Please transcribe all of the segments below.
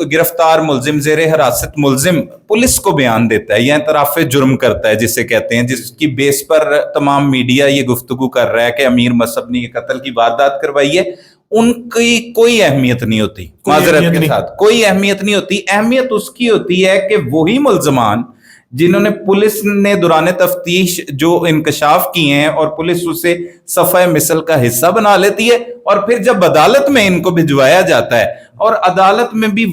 गिरफ्तार मुलजिम, जेर हिरासत मुलजिम पुलिस को बयान देता है या इतराफ जुर्म करता है जिसे कहते हैं, जिसकी बेस पर तमाम मीडिया ये गुफ्तगू कर रहा है कि अमीर मसहब ने ये कत्ल की वारदात करवाई है, उनकी कोई अहमियत नहीं होती। माजरत के साथ कोई अहमियत नहीं होती। अहमियत उसकी होती है कि वही मुल्जमान जिन्होंने पुलिस ने दौरान तफ्तीश जो इंकशाफ किए हैं और पुलिस उसे सफ़े मिसल का हिस्सा बना लेती है, और फिर जब अदालत में इनको भिजवाया जाता है और अदालत में भी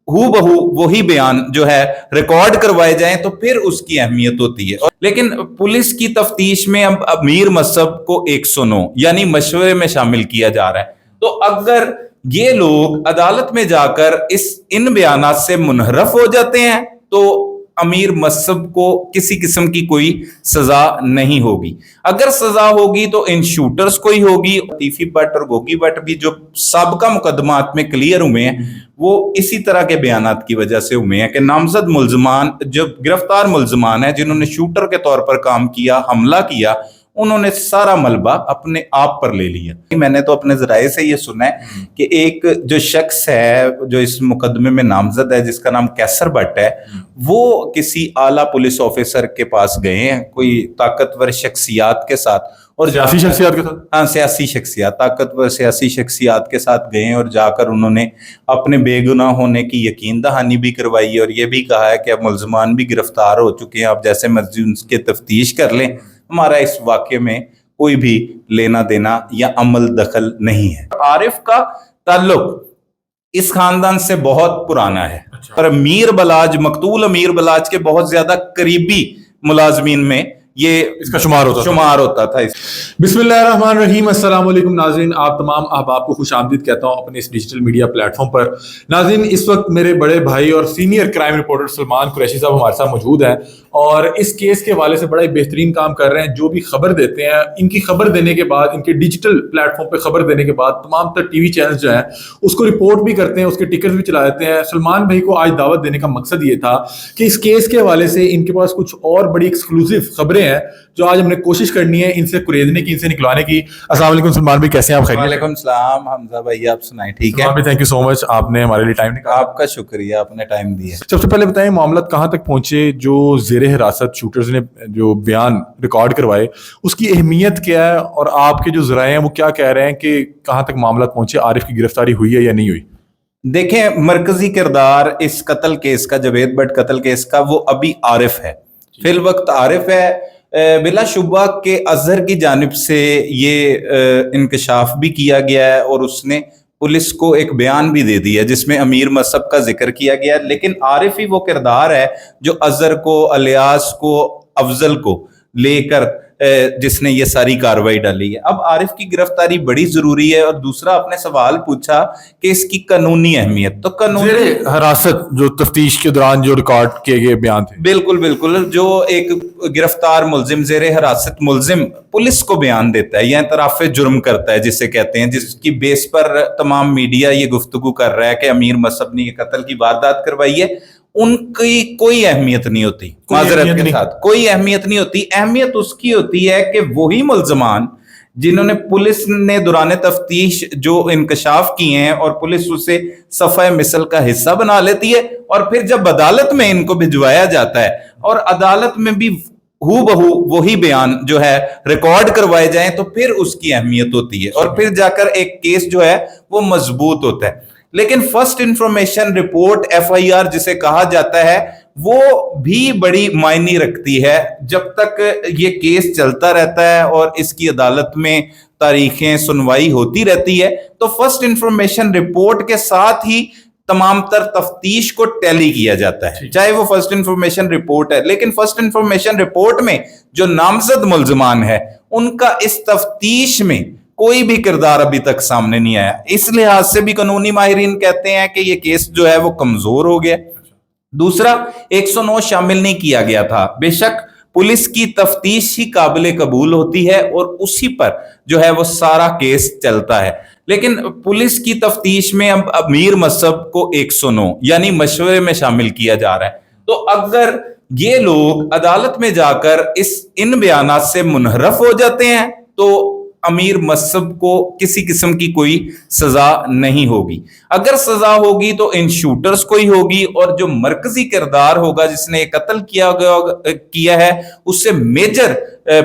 हूबहू वही बयान जो है रिकॉर्ड करवाए जाएं, तो फिर उसकी अहमियत होती है। लेकिन पुलिस की तफ्तीश में अब अमीर मसहब को 109 यानी मशवरे में शामिल किया जा रहा है। तो अगर ये लोग अदालत में जाकर इन बयानात से मुनहरफ हो जाते हैं तो अमीर मसहब को किसी किस्म की कोई सजा नहीं होगी। अगर सजा होगी तो इन शूटर्स को ही होगी। लतीफी भट्ट और गोगी भट्ट भी जो साबका मुकदमात में क्लियर हुए हैं वो इसी तरह के बयानात की वजह से हुए हैं कि नामजद मुल्जमान, जो गिरफ्तार मुल्जमान है जिन्होंने शूटर के तौर पर काम किया, हमला किया, उन्होंने सारा मलबा अपने आप पर ले लिया। मैंने तो अपने जराए से ये सुना है कि एक जो शख्स है जो इस मुकदमे में नामजद है, जिसका नाम कैसर भट्ट है, वो किसी आला पुलिस ऑफिसर के पास गए हैं कोई ताकतवर शख्सियात के साथ, और सियासी शख्सियात के साथ, हाँ सियासी शख्सियात, ताकतवर सियासी शख्सियात के साथ गए और जाकर उन्होंने अपने बेगुनाह होने की यकीन दहानी भी करवाई है और ये भी कहा है कि अब मुल्जमान भी गिरफ्तार हो चुके हैं, आप जैसे मर्जी उनके तफ्तीश कर लें, हमारा इस वाक़े में कोई भी लेना देना या अमल दखल नहीं है। आरिफ का ताल्लुक इस खानदान से बहुत पुराना है और मीर बलाज, मकतूल अमीर बलाज के बहुत ज्यादा करीबी मुलाजमीन में ये इसका शुमार होता था। बिस्मिल्लाहिर्रहमानिर्रहीम, अस्सलाम वालेकुम नाज़रीन, आप तमाम अहबाब को खुशामदीद कहता हूँ अपने इस डिजिटल मीडिया प्लेटफॉर्म पर। नाज़रीन, इस वक्त मेरे बड़े भाई और senior crime reporter Salman Qureshi साहब हमारे साथ मौजूद हैं और इस केस के हवाले से बड़ा ही बेहतरीन काम कर रहे हैं। जो भी खबर देते हैं, इनकी खबर देने के बाद, इनके डिजिटल प्लेटफॉर्म पर खबर देने के बाद तमाम तर टीवी चैनल जो हैं उसको रिपोर्ट भी करते हैं, उसके टिकट भी चला देते हैं। सलमान भाई को आज दावत देने का मकसद ये था कि इस केस के हवाले से इनके पास कुछ और बड़ी एक्सक्लूसिव खबरें हैं जो आज हमने कोशिश करनी है इनसे कुरेदने की, इनसे निकलवाने की। अस्सलाम वालेकुम सलमान भाई, कैसे हैं आप? खैरियत? वालेकुम सलाम हमजा भाई, आप सुनाएं? ठीक है, थैंक यू सो मच, आपने हमारे लिए टाइम निकाला। आपका शुक्रिया, आपने टाइम दिया। सबसे पहले बताएं मामला कहाँ तक पहुंचे, जो जेर हिरासत शूटर्स ने जो बयान रिकॉर्ड करवाए उसकी अहमियत क्या है और आपके जो ज़राए हैं वो क्या कह रहे हैं कि कहाँ तक मामला पहुंचे, आरिफ की गिरफ्तारी हुई है या नहीं हुई? देखें, मरकजी किरदार इस कत्ल केस का, जावेद भट्ट कत्ल केस का, वो अभी आरिफ है, फिल वक्त आरिफ है। बिला शुबा के अजहर की जानिब से ये इंकशाफ भी किया गया है और उसने पुलिस को एक बयान भी दे दिया जिसमें अमीर मसहब का जिक्र किया गया है। लेकिन आरिफ ही वो किरदार है जो अजहर को, अलियास को, अफजल को लेकर जिसने ये सारी कार्रवाई डाली है। अब आरिफ की गिरफ्तारी बड़ी जरूरी है। और दूसरा, आपने सवाल पूछा कि इसकी कानूनी अहमियत, तो कानूनी हिरासत जो तफ्तीश के दौरान जो रिकॉर्ड किए गए बयान थे, बिल्कुल बिल्कुल, जो एक गिरफ्तार मुलजिम, जेर हिरासत मुलजिम पुलिस को बयान देता है या इतराफ जुर्म करता है जिसे कहते हैं, जिसकी बेस पर तमाम मीडिया ये गुफ्तगू कर रहा है कि अमीर मसहब ने ये कत्ल की वारदात करवाई है, उनकी कोई अहमियत नहीं होती। माजरत के साथ कोई अहमियत नहीं होती। अहमियत उसकी होती है कि वही मुल्जमान जिन्होंने पुलिस ने दौरान तफ्तीश जो इंकशाफ किए हैं और पुलिस उसे सफ़े मिसल का हिस्सा बना लेती है, और फिर जब अदालत में इनको भिजवाया जाता है और अदालत में भी हूबहू वही बयान जो है रिकॉर्ड करवाए जाएं, तो फिर उसकी अहमियत होती है और फिर जाकर एक केस जो है वो मजबूत होता है। लेकिन फर्स्ट इंफॉर्मेशन रिपोर्ट, FIR जिसे कहा जाता है, वो भी बड़ी मायने रखती है जब तक ये केस चलता रहता है और इसकी अदालत में तारीखें सुनवाई होती रहती है। तो फर्स्ट इंफॉर्मेशन रिपोर्ट के साथ ही तमाम तर तफ्तीश को टैली किया जाता है, चाहे वो फर्स्ट इंफॉर्मेशन रिपोर्ट है। लेकिन फर्स्ट इंफॉर्मेशन रिपोर्ट में जो नामजद मुल्जमान है उनका इस तफ्तीश में कोई भी किरदार अभी तक सामने नहीं आया। इस लिहाज से भी कानूनी माहिरीन कहते हैं कि ये केस जो है वो कमजोर हो गया। दूसरा, 109 शामिल नहीं किया गया था। बेशक पुलिस की तफ्तीश ही काबिल कबूल होती है और उसी पर जो है वो सारा केस चलता है। लेकिन पुलिस की तफ्तीश में अब अमीर मसहब को 109 यानी मशवरे में शामिल किया जा रहा है। तो अगर ये लोग अदालत में जाकर इन बयानात से मुनहरफ हो जाते हैं तो अमीर मसहब को किसी किस्म की कोई सजा नहीं होगी। अगर सजा होगी तो इन शूटर्स को ही होगी, और जो मरकजी किरदार होगा जिसने कत्ल किया है उससे मेजर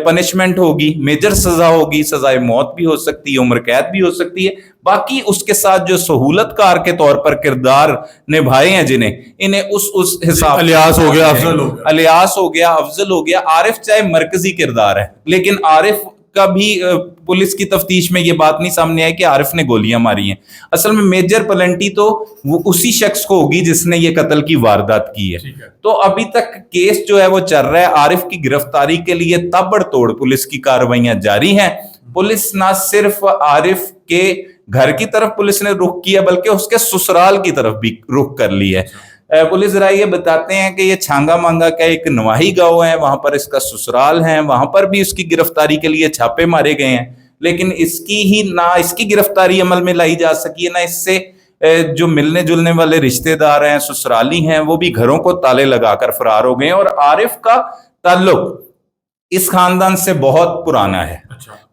पनिशमेंट होगी, मेजर सजा होगी। सजाए मौत भी हो सकती है, उम्र कैद भी हो सकती है। बाकी उसके साथ जो सहूलतकार के तौर पर किरदार निभाए हैं इन्हें उस हिसाब, अलियास हो गया, अफजल हो गया, अलियास हो गया, अफजल हो गया। आरिफ चाहे मरकजी किरदार है, लेकिन आरिफ का भी पुलिस की तफ्तीश में ये बात नहीं सामने आई कि आरिफ ने गोलियां मारी हैं। असल में मेजर पेनल्टी तो वो उसी शख्स को होगी जिसने ये कत्ल की वारदात की है। तो अभी तक केस जो है वो चल रहा है। आरिफ की गिरफ्तारी के लिए ताबड़तोड़ पुलिस की कार्रवाइयां जारी हैं। पुलिस ना सिर्फ आरिफ के घर की तरफ पुलिस ने रुख किया, बल्कि उसके ससुराल की तरफ भी रुख कर लिया है। पुलिस जरा ये बताते हैं कि ये छांगा मांगा का एक नवाही गांव है, वहां पर इसका ससुराल है, वहां पर भी उसकी गिरफ्तारी के लिए छापे मारे गए हैं, लेकिन इसकी गिरफ्तारी अमल में लाई जा सकी है, ना इससे जो मिलने जुलने वाले रिश्तेदार हैं, ससुराली हैं, वो भी घरों को ताले लगाकर फरार हो गए हैं। और आरिफ का ताल्लुक इस खानदान से बहुत पुराना है।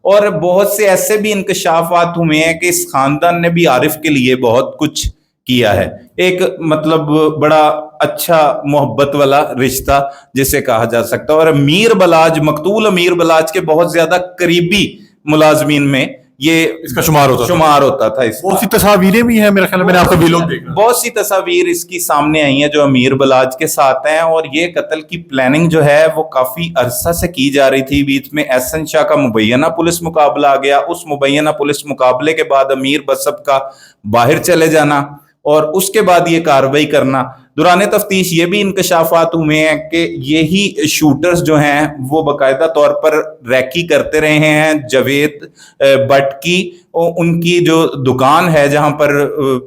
और बहुत से ऐसे भी इंकशाफात हुए हैं कि इस खानदान ने भी आरिफ के लिए बहुत कुछ किया है। एक मतलब बड़ा अच्छा मोहब्बत वाला रिश्ता जिसे कहा जा सकता है। और मकतूल अमीर बलाज के बहुत ज्यादा करीबी मुलाजमीन में ये इसका शुमार होता था। बहुत सी तस्वीरें भी हैं, मेरे ख्याल में मैंने आपका वीलॉग देखा, बहुत सी तस्वीर इसकी सामने आई हैं जो अमीर बलाज के साथ हैं। और ये कत्ल की प्लानिंग जो है वो काफी अरसा से की जा रही थी। बीच में एहसन शाह का मुबैना पुलिस मुकाबला आ गया। उस मुबैना पुलिस मुकाबले के बाद अमीर मसहब का बाहर चले जाना और उसके बाद ये कार्रवाई करना। दौरान तफ्तीश ये भी इंकशाफात हुए हैं कि यही शूटर्स जो हैं वो बाकायदा तौर पर रैकी करते रहे हैं। जावेद भट्ट की उनकी जो दुकान है जहां पर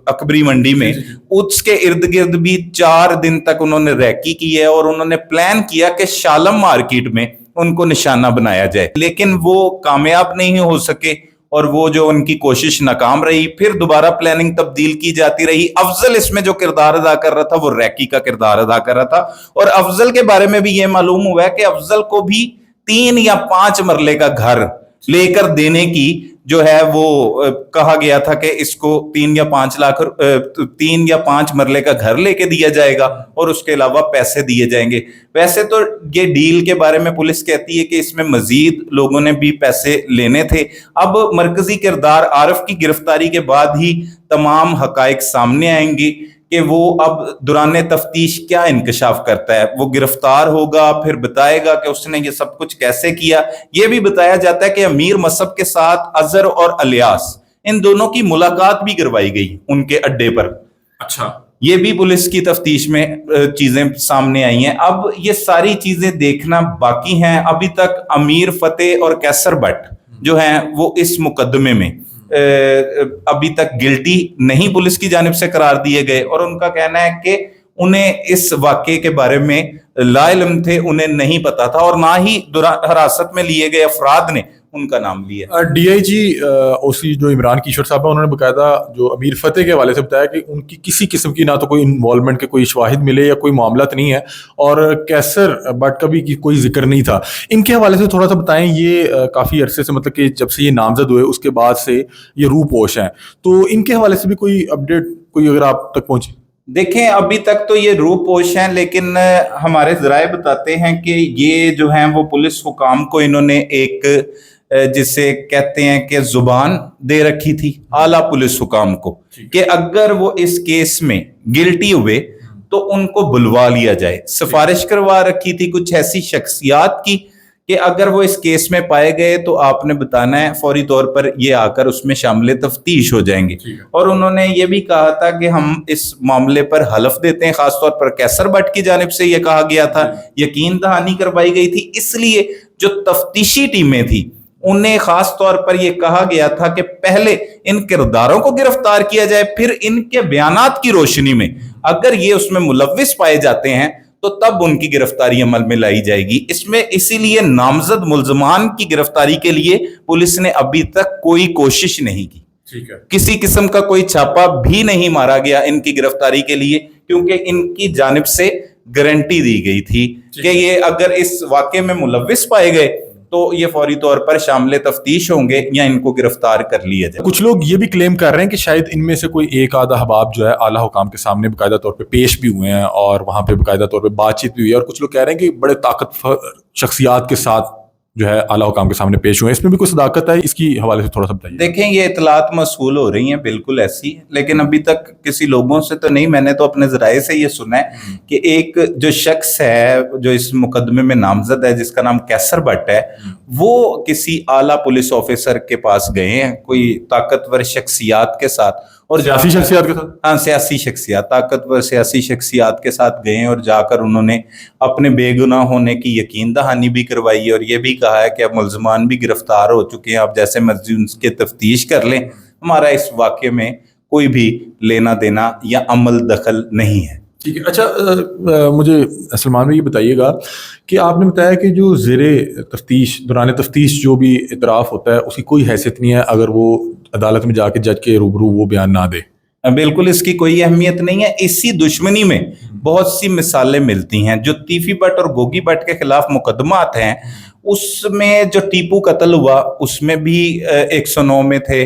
अकबरी मंडी में, उसके इर्द गिर्द भी 4 दिन तक उन्होंने रैकी की है। और उन्होंने प्लान किया कि शालम मार्केट में उनको निशाना बनाया जाए, लेकिन वो कामयाब नहीं हो सके और वो जो उनकी कोशिश नाकाम रही। फिर दोबारा प्लानिंग तब्दील की जाती रही। अफजल इसमें जो किरदार अदा कर रहा था वो रैकी का किरदार अदा कर रहा था। और अफजल के बारे में भी ये मालूम हुआ है कि अफजल को भी 3 या 5 मरले का घर लेकर देने की जो है वो कहा गया था कि इसको 3 या 5 मरले का घर लेके दिया जाएगा और उसके अलावा पैसे दिए जाएंगे। वैसे तो ये डील के बारे में पुलिस कहती है कि इसमें मजीद लोगों ने भी पैसे लेने थे। अब मरकजी किरदार आरिफ की गिरफ्तारी के बाद ही तमाम हकाइक सामने आएंगे कि वो अब दौरान तफ्तीश क्या इंकशाफ करता है। वो गिरफ्तार होगा, फिर बताएगा कि उसने ये सब कुछ कैसे किया। ये भी बताया जाता है कि अमीर मसहब के साथ अजहर और अलियास, इन दोनों की मुलाकात भी करवाई गई उनके अड्डे पर। अच्छा, ये भी पुलिस की तफ्तीश में चीजें सामने आई हैं। अब ये सारी चीजें देखना बाकी हैं। अभी तक अमीर फतेह और कैसर भट्ट जो हैं वो इस मुकदमे में अभी तक गिल्टी नहीं पुलिस की जानिब से करार दिए गए। और उनका कहना है कि उन्हें इस वाकये के बारे में लाइल्म थे, उन्हें नहीं पता था और ना ही हिरासत में लिए गए अफराद ने उनका नाम लिया। डीआईजी ओसी जो इमरान किशोर साहब है, उन्होंने बकायदा जो अमीर फतेह के हवाले से बताया कि उनकी किसी किस्म की ना तो कोई इन्वॉल्वमेंट के कोई शवाहिद मिले या कोई मामला नहीं है, और कैसर भट्ट का भी कोई जिक्र नहीं था। इनके हवाले से थोड़ा सा बताएं। ये काफ़ी अरसे से, मतलब कि जब से ये नामजद हुए उसके बाद से ये रूपोश हैं, तो इनके हवाले से भी कोई अपडेट कोई अगर आप तक पहुंचे? देखें, अभी तक तो ये रूपोश हैं, लेकिन हमारे ज़राए बताते हैं कि ये जो हैं वो पुलिस हुकाम को इन्होंने एक जिसे कहते हैं कि जुबान दे रखी थी आला पुलिस हुकाम को कि अगर वो इस केस में गिल्टी हुए तो उनको बुलवा लिया जाए। सिफारिश करवा रखी थी कुछ ऐसी शख्सियात की कि अगर वो इस केस में पाए गए तो आपने बताना है, फौरी तौर पर ये आकर उसमें शामिल तफ्तीश हो जाएंगे। और उन्होंने ये भी कहा था कि हम इस मामले पर हलफ देते हैं। खासतौर पर कैसर भट्ट की जानिब से ये कहा गया था, यकीन दहानी करवाई गई थी। इसलिए जो तफ्तीशी टीमें थी उन्हें खास तौर पर यह कहा गया था कि पहले इन किरदारों को गिरफ्तार किया जाए, फिर इनके बयानात की रोशनी में अगर ये उसमें मुलव्विस पाए जाते हैं तो तब उनकी गिरफ्तारी अमल में लाई जाएगी। इसमें इसीलिए नामजद मुल्जमान की गिरफ्तारी के लिए पुलिस ने अभी तक कोई कोशिश नहीं की। ठीक है, किसी किस्म का कोई छापा भी नहीं मारा गया इनकी गिरफ्तारी के लिए, क्योंकि इनकी जानिब से गारंटी दी गई थी कि ये अगर इस वाकये में मुलव्विस पाए गए تو یہ فوری طور پر شامل تفتیش ہوں گے یا ان کو گرفتار کر لیا جائے. کچھ لوگ یہ بھی کلیم کر رہے ہیں کہ شاید ان میں سے کوئی ایک آدھا احباب جو ہے اعلیٰ حکام کے سامنے باقاعدہ طور پہ پیش بھی ہوئے ہیں اور وہاں پہ باقاعدہ طور پہ بات چیت بھی ہوئی ہے, اور کچھ لوگ کہہ رہے ہیں کہ بڑے طاقتور شخصیات کے ساتھ جو ہے اعلیٰ حکام کے سامنے پیش ہوئے ہیں. اس میں بھی کوئی صداقت ہے؟ اس کی حوالے سے تھوڑا سا بتائیے. دیکھیں یہ اطلاعات موصول ہو رہی ہیں بالکل ایسی, لیکن ابھی تک کسی لوگوں سے تو نہیں, میں نے تو اپنے ذرائع سے یہ سنا ہے کہ ایک جو شخص ہے جو اس مقدمے میں نامزد ہے جس کا نام کیسر بٹ ہے, وہ کسی اعلیٰ پولیس آفیسر کے پاس گئے ہیں کوئی طاقتور شخصیات کے ساتھ, اور سیاسی شخصیات کے ساتھ, ہاں سیاسی شخصیات, طاقتور سیاسی شخصیات کے ساتھ گئے ہیں, اور جا کر انہوں نے اپنے بے گناہ ہونے کی یقین دہانی بھی کروائی اور یہ بھی کہا ہے کہ اب ملزمان بھی گرفتار ہو چکے ہیں, آپ جیسے مرضی ان کے تفتیش کر لیں, ہمارا اس واقعے میں کوئی بھی لینا دینا یا عمل دخل نہیں ہے. ٹھیک ہے. اچھا مجھے سلمان بھائی یہ بتائیے گا کہ آپ نے بتایا کہ جو زیر تفتیش دوران تفتیش جو بھی اعتراف ہوتا ہے اس کی کوئی حیثیت نہیں ہے اگر وہ عدالت میں جا کے جج کے روبرو وہ بیان نہ دے. بالکل اس کی کوئی اہمیت نہیں ہے. اسی دشمنی میں بہت سی مثالیں ملتی ہیں. جو تیفی بٹ اور گوگی بٹ کے خلاف مقدمات ہیں اس میں جو ٹیپو قتل ہوا اس میں بھی 109 میں تھے,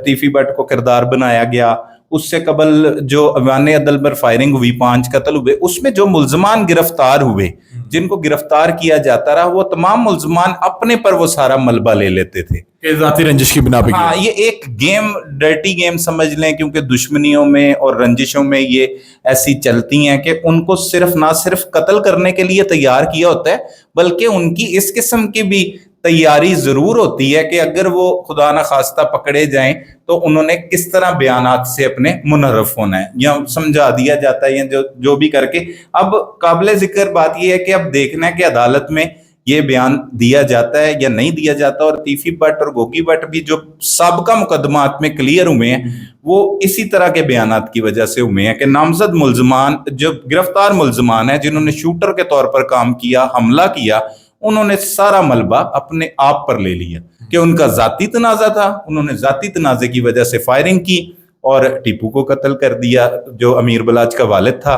تیفی بٹ کو کردار بنایا گیا. اس سے قبل جو ایوان عدل پر فائرنگ ہوئی 5 قتل ہوئے, اس میں جو ملزمان گرفتار ہوئے جن کو گرفتار کیا جاتا رہا وہ تمام ملزمان اپنے پر وہ سارا ملبہ لے لیتے تھے کہ ذاتی رنجش کی بنا پہ. ہاں یہ ایک گیم, ڈرٹی گیم سمجھ لیں, کیونکہ دشمنیوں میں اور رنجشوں میں یہ ایسی چلتی ہیں کہ ان کو صرف نہ صرف قتل کرنے کے لیے تیار کیا ہوتا ہے بلکہ ان کی اس قسم کی بھی تیاری ضرور ہوتی ہے کہ اگر وہ خدا نخواستہ پکڑے جائیں تو انہوں نے کس طرح بیانات سے اپنے منحرف ہونا ہے یا سمجھا دیا جاتا ہے یا جو بھی کر کے. اب قابل ذکر بات یہ ہے کہ اب دیکھنا ہے کہ عدالت میں یہ بیان دیا جاتا ہے یا نہیں دیا جاتا. اور تیفی بٹ اور گوگی بٹ بھی جو سابقہ مقدمات میں کلیئر ہوئے ہیں وہ اسی طرح کے بیانات کی وجہ سے ہوئے ہیں کہ نامزد ملزمان جو گرفتار ملزمان ہیں جنہوں نے شوٹر کے طور پر کام کیا, حملہ کیا, انہوں نے سارا ملبہ اپنے آپ پر لے لیا کہ ان کا ذاتی تنازع تھا, انہوں نے ذاتی تنازع کی وجہ سے فائرنگ کی اور ٹیپو کو قتل کر دیا جو امیر بلاچ کا والد تھا,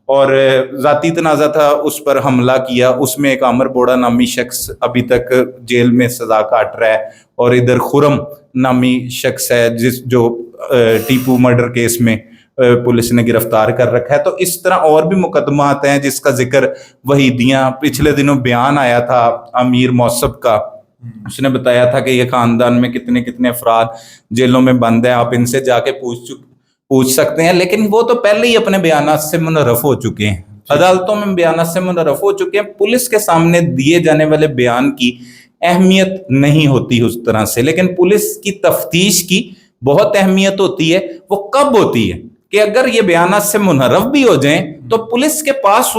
اور ذاتی تنازع تھا اس پر حملہ کیا. اس میں ایک عامر بوڑا نامی شخص ابھی تک جیل میں سزا کاٹ رہا ہے, اور ادھر خرم نامی شخص ہے جو ٹیپو مرڈر کیس میں پولیس نے گرفتار کر رکھا ہے. تو اس طرح اور بھی مقدمات ہیں جس کا ذکر وحیدیاں, پچھلے دنوں بیان آیا تھا امیر موصب کا, اس نے بتایا تھا کہ یہ خاندان میں کتنے کتنے افراد جیلوں میں بند ہیں, آپ ان سے جا کے پوچھ سکتے ہیں. لیکن وہ تو پہلے ہی اپنے بیانات سے منحرف ہو چکے ہیں, عدالتوں میں بیانات سے منحرف ہو چکے ہیں. پولیس کے سامنے دیے جانے والے بیان کی اہمیت نہیں ہوتی اس طرح سے, لیکن پولیس کی تفتیش کی بہت اہمیت ہوتی ہے. وہ کب ہوتی ہے کہ اگر یہ بیانات سے منحرف بھی ہو جائیں تو پولیس کے پاس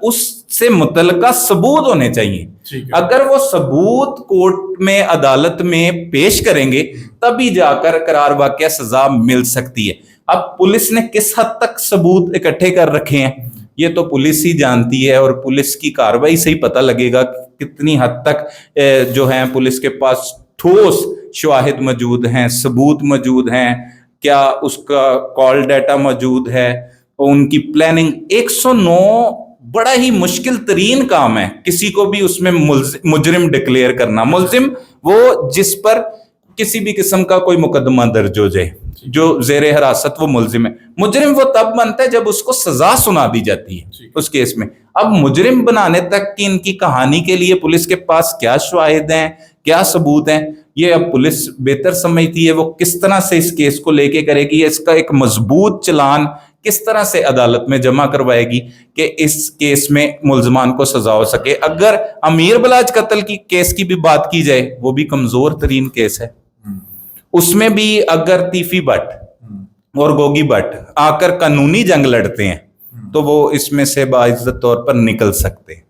اس سے متعلقہ ثبوت ہونے چاہیے. اگر وہ ثبوت کورٹ میں عدالت میں پیش کریں گے تبھی جا کر قرار واقعہ سزا مل سکتی ہے. اب پولیس نے کس حد تک ثبوت اکٹھے کر رکھے ہیں یہ تو پولیس ہی جانتی ہے, اور پولیس کی کارروائی سے ہی پتہ لگے گا کتنی حد تک جو ہے پولیس کے پاس ٹھوس شواہد موجود ہیں, ثبوت موجود ہیں, کیا اس کا کال ڈیٹا موجود ہے, ان کی پلاننگ. 109 بڑا ہی مشکل ترین کام ہے کسی کو بھی اس میں مجرم ڈکلیئر کرنا. ملزم وہ جس پر کسی بھی قسم کا کوئی مقدمہ درج ہو جائے, جو زیر حراست وہ ملزم ہے. مجرم وہ تب بنتا ہے جب اس کو سزا سنا دی جاتی ہے اس کیس میں. اب مجرم بنانے تک کی ان کی کہانی کے لیے پولیس کے پاس کیا شواہد ہیں, کیا ثبوت ہیں, یہ اب پولیس بہتر سمجھتی ہے. وہ کس طرح سے اس کیس کو لے کے کرے گی, اس کا ایک مضبوط چلان کس طرح سے عدالت میں جمع کروائے گی کہ اس کیس میں ملزمان کو سزا ہو سکے. اگر امیر بلاچ قتل کی کیس کی بھی بات کی جائے وہ بھی کمزور ترین کیس ہے, اس میں بھی اگر تیفی بٹ اور گوگی بٹ آ کر قانونی جنگ لڑتے ہیں تو وہ اس میں سے باعزت طور پر نکل سکتے ہیں.